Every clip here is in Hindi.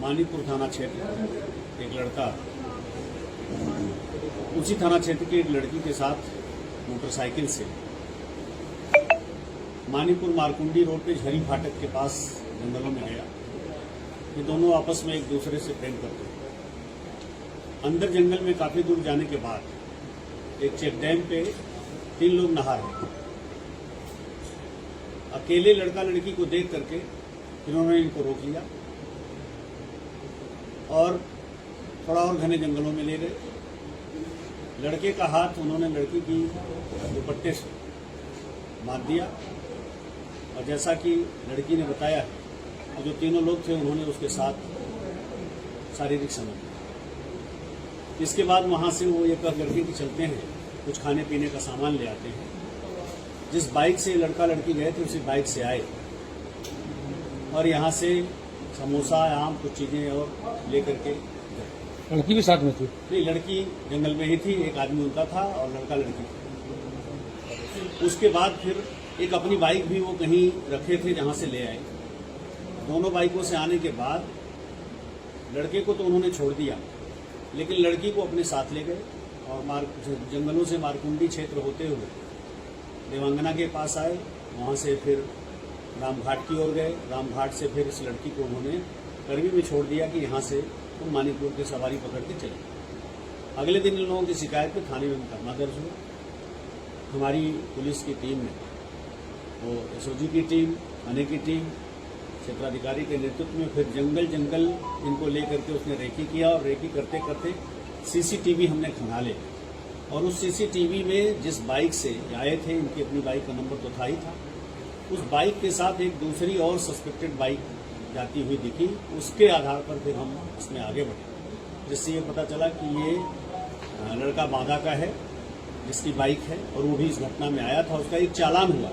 मानीपुर थाना क्षेत्र एक लड़का उसी थाना क्षेत्र की एक लड़की के साथ मोटरसाइकिल से मानीपुर मारकुंडी रोड पे झरी फाटक के पास जंगलों में गया। ये दोनों आपस में एक दूसरे से प्रेम करते हैं। अंदर जंगल में काफी दूर जाने के बाद एक चेक डैम पे 3 लोग नहा रहे थे। अकेले लड़का लड़की को देख करके इन्होंने इनको रोक लिया और थोड़ा और घने जंगलों में ले गए। लड़के का हाथ उन्होंने लड़की की दुपट्टे से बांध दिया और जैसा कि लड़की ने बताया तो जो तीनों लोग थे उन्होंने उसके साथ शारीरिक संबंध किया। इसके बाद वहां से वो एक लड़के की चलते हैं, कुछ खाने पीने का सामान ले आते हैं। जिस बाइक से लड़का लड़की गए थे उसी बाइक से आए और यहाँ से समोसा आम कुछ चीजें और लेकर के गए। लड़की भी साथ में थी? नहीं, लड़की जंगल में ही थी, एक आदमी उनका था और लड़का लड़की थी। उसके बाद फिर एक अपनी बाइक भी वो कहीं रखे थे जहां से ले आए। दोनों बाइकों से आने के बाद लड़के को तो उन्होंने छोड़ दिया, लेकिन लड़की को अपने साथ ले गए और जंगलों से मारकुंडी क्षेत्र होते हुए देवांगना के पास आए। वहां से फिर रामघाट की ओर गए। रामघाट से फिर इस लड़की को उन्होंने करवी में छोड़ दिया कि यहाँ से तुम मानीपुर की सवारी पकड़ के चले। अगले दिन इन लोगों की शिकायत पे थाने में मुकदमा दर्ज हुआ। हमारी पुलिस की टीम ने, वो एसओजी की टीम, थाने की टीम, क्षेत्राधिकारी के नेतृत्व में फिर जंगल इनको लेकर के उसने रेकी किया और रेकी करते करते सीसीटीवी हमने खंगाले और उस सीसीटीवी में जिस बाइक से आए थे, इनकी अपनी बाइक का नंबर तो था ही था, उस बाइक के साथ एक दूसरी और सस्पेक्टेड बाइक जाती हुई दिखी। उसके आधार पर फिर हम इसमें आगे बढ़े, जिससे ये पता चला कि ये लड़का बांदा का है जिसकी बाइक है और वो भी इस घटना में आया था। उसका एक चालान हुआ,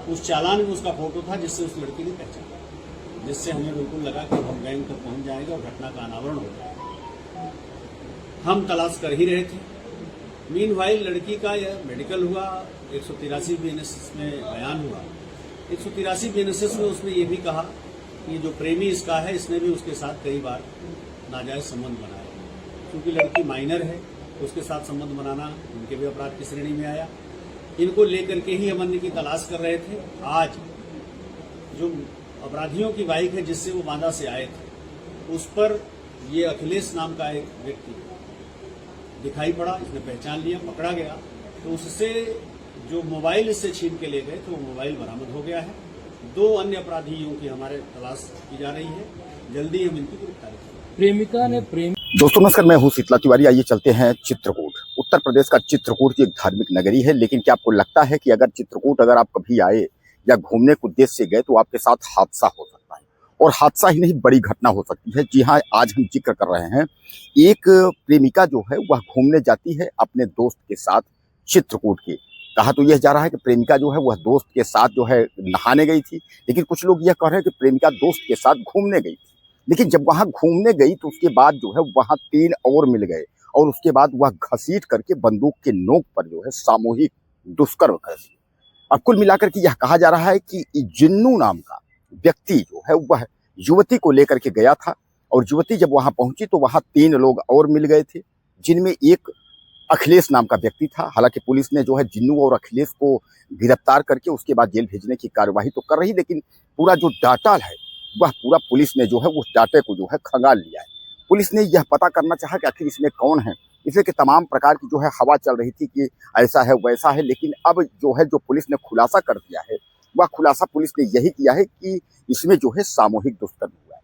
उस चालान में उसका फोटो था जिससे उस लड़की ने पहचाना, जिससे हमें बिल्कुल लगा कि हम गैंग तक पहुंच जाएंगे और घटना का अनावरण हो जाएगा। हम तलाश कर ही रहे थे। मीनवाइल लड़की का यह मेडिकल हुआ, 183 बीएनएसएस में बयान हुआ। 183 बीएनएसएस में उसने ये भी कहा कि जो प्रेमी इसका है इसने भी उसके साथ कई बार नाजायज संबंध बनाया। क्योंकि लड़की माइनर है, उसके साथ संबंध बनाना इनके भी अपराध की श्रेणी में आया। इनको लेकर के ही हम अन्य की तलाश कर रहे थे। आज जो अपराधियों की बाइक है जिससे वो बांदा से आए थे, उस पर ये अखिलेश नाम का एक व्यक्ति दिखाई पड़ा, इसने पहचान लिया, पकड़ा गया। तो उससे जो मोबाइल इससे छीन के ले गए तो वो मोबाइल बरामद हो गया है। 2 अन्य अपराधियों की हमारे तलाश की जा रही है, जल्दी हम इनकी गिरफ्तारी करेंगे। प्रेमिका ने दोस्तों नमस्कार, मैं हूं शीतला तिवारी। आइए चलते हैं चित्रकूट। उत्तर प्रदेश का चित्रकूट की एक धार्मिक नगरी है, लेकिन क्या आपको लगता है कि अगर चित्रकूट अगर आप कभी आए या घूमने के उद्देश्य से गए तो आपके साथ हादसा हो सकता है, और हादसा ही नहीं बड़ी घटना हो सकती है। जी हाँ, आज हम जिक्र कर रहे हैं एक प्रेमिका जो है वह घूमने जाती है अपने दोस्त के साथ चित्रकूट के। कहा तो यह जा रहा है कि प्रेमिका जो है वह दोस्त के साथ जो है नहाने गई थी, लेकिन कुछ लोग यह कह रहे हैं कि प्रेमिका दोस्त के साथ घूमने गई थी। लेकिन जब वहां घूमने गई तो उसके बाद जो है वहां 3 और मिल गए और उसके बाद वह घसीट करके बंदूक के नोक पर जो है सामूहिक दुष्कर्म कर दिया। अब कुल मिलाकर के यह कहा जा रहा है कि जिन्नू नाम का व्यक्ति जो है वह युवती को लेकर के गया था और युवती जब वहां पहुंची तो वहां 3 लोग और मिल गए थे, जिनमें एक अखिलेश नाम का व्यक्ति था। हालांकि पुलिस ने जो है जिन्नू और अखिलेश को गिरफ्तार करके उसके बाद जेल भेजने की कार्यवाही तो कर रही, लेकिन पूरा जो डाटा है वह पूरा पुलिस ने जो है उस डाटे को जो है खंगाल लिया है। पुलिस ने यह पता करना चाहा कि आखिर इसमें कौन है। इसलिए कि तमाम प्रकार की जो है हवा चल रही थी कि ऐसा है वैसा है, लेकिन अब जो है जो पुलिस ने खुलासा कर दिया है वह खुलासा पुलिस ने यही किया है कि इसमें जो है सामूहिक दुष्कर्म हुआ है।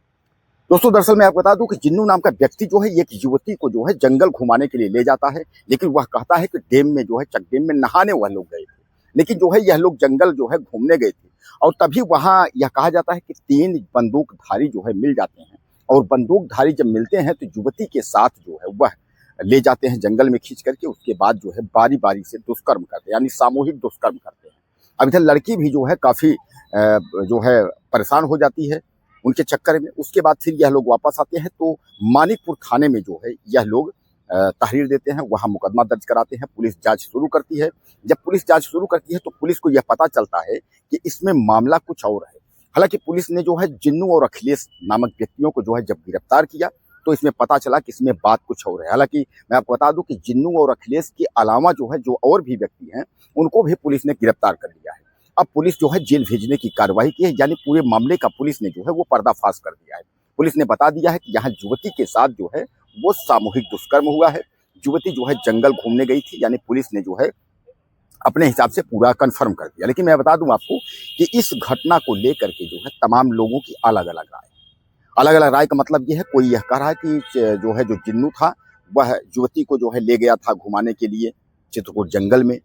दोस्तों दरअसल मैं आपको बता दूं कि जिन्नू नाम का व्यक्ति जो है एक युवती को जो है जंगल घुमाने के लिए ले जाता है, लेकिन वह कहता है कि डैम में जो है चक डैम में नहाने वह लोग गए थे, लेकिन जो है यह लोग जंगल जो है घूमने गए थे और तभी वहां यह कहा जाता है कि 3 बंदूकधारी जो है मिल जाते हैं और बंदूकधारी जब मिलते हैं तो युवती के साथ जो है वह ले जाते हैं जंगल में खींच करके। उसके बाद जो है बारी बारी से दुष्कर्म करते हैं, यानी सामूहिक दुष्कर्म करते हैं। अब इधर लड़की भी जो है काफी जो है परेशान हो जाती है उनके चक्कर में। उसके बाद फिर यह लोग वापस आते हैं तो मानिकपुर थाने में जो है यह लोग तहरीर देते हैं, वहां मुकदमा दर्ज कराते हैं। पुलिस जांच शुरू करती है। जब पुलिस जांच शुरू करती है तो पुलिस को यह पता चलता है कि इसमें मामला कुछ और है, हालांकि पुलिस ने जो है जिन्नू और अखिलेश नामक व्यक्तियों को जो है जब गिरफ्तार किया तो इसमें पता चला कि इसमें बात कुछ और है। हालांकि मैं आपको बता दूं कि जिन्नू और अखिलेश के अलावा जो है जो और भी व्यक्ति हैं उनको भी पुलिस ने गिरफ्तार कर लिया है। अब पुलिस जो है जेल भेजने की कार्रवाई की है, यानी पूरे मामले का पुलिस ने जो है वो पर्दाफाश कर दिया है। पुलिस ने बता दिया है कि यहाँ युवती के साथ जो है वो सामूहिक दुष्कर्म हुआ है। युवती जो है जंगल घूमने गई थी, यानी पुलिस ने जो है अपने हिसाब से पूरा कंफर्म कर दिया। लेकिन मैं बता दूं आपको कि इस घटना को लेकर के जो है तमाम लोगों की अलग अलग राय। अलग अलग राय का मतलब ये है, कोई यह कह रहा है कि जो है जो जिन्नू था वह युवती को जो है ले गया था घुमाने के लिए चित्रकूट जंगल में,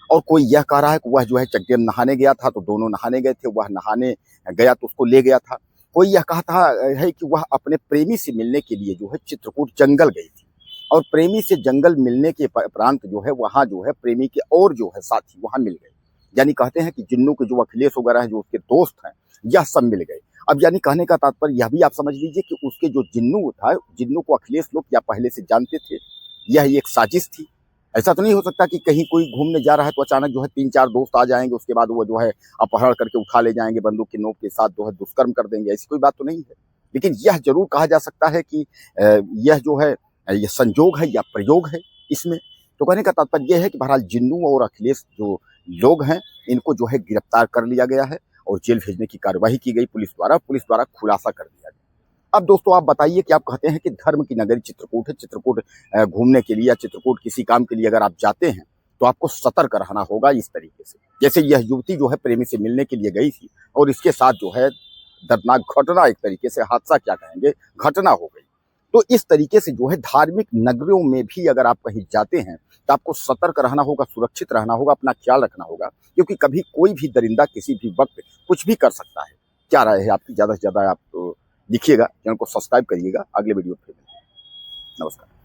और कोई यह कह रहा है कि वह जो है चड्डी में नहाने गया था तो दोनों नहाने गए थे, वह नहाने गया तो उसको ले गया था। कोई यह कहता है कि वह अपने प्रेमी से मिलने के लिए जो है चित्रकूट जंगल गई थी, और प्रेमी से जंगल मिलने के उपरांत जो है वहां जो है प्रेमी के और जो है साथी वहां मिल गए। यानी कहते हैं कि जिन्नू के जो अखिलेश वगैरह है जो उसके दोस्त हैं यह सब मिल गए। अब यानी कहने का तात्पर्य यह भी आप समझ लीजिए कि उसके जो जिन्नू था, जिन्नू को अखिलेश लोग या पहले से जानते थे, यह एक साजिश थी। ऐसा तो नहीं हो सकता कि कहीं कोई घूमने जा रहा है तो अचानक जो है 3-4 दोस्त आ जाएंगे, उसके बाद वो जो है अपहरण करके उठा ले जाएंगे, बंदूक की नोक के साथ जो है दुष्कर्म कर देंगे। ऐसी कोई बात तो नहीं है। लेकिन यह जरूर कहा जा सकता है कि यह जो है ये संजोग है या प्रयोग है इसमें। तो कहने का तात्पर्य यह है कि बहरहाल जिन्नू और अखिलेश जो लोग हैं इनको जो है गिरफ्तार कर लिया गया है और जेल भेजने की कार्यवाही की गई पुलिस द्वारा खुलासा कर दिया गया। अब दोस्तों आप बताइए कि आप कहते हैं कि धर्म की नगरी चित्रकूट है, चित्रकूट घूमने के लिए या चित्रकूट किसी काम के लिए अगर आप जाते हैं तो आपको सतर्क रहना होगा इस तरीके से। जैसे यह युवती जो है प्रेमी से मिलने के लिए गई थी और इसके साथ जो है दर्दनाक घटना, एक तरीके से हादसा क्या कहेंगे, घटना हो गई। तो इस तरीके से जो है धार्मिक नगरियों में भी अगर आप कहीं जाते हैं तो आपको सतर्क रहना होगा, सुरक्षित रहना होगा, अपना ख्याल रखना होगा, क्योंकि कभी कोई भी दरिंदा किसी भी वक्त कुछ भी कर सकता है। क्या राय है आपकी? ज़्यादा से ज़्यादा आप लिखिएगा, चैनल को सब्सक्राइब करिएगा। अगले वीडियो फिर मिलेंगे। नमस्कार।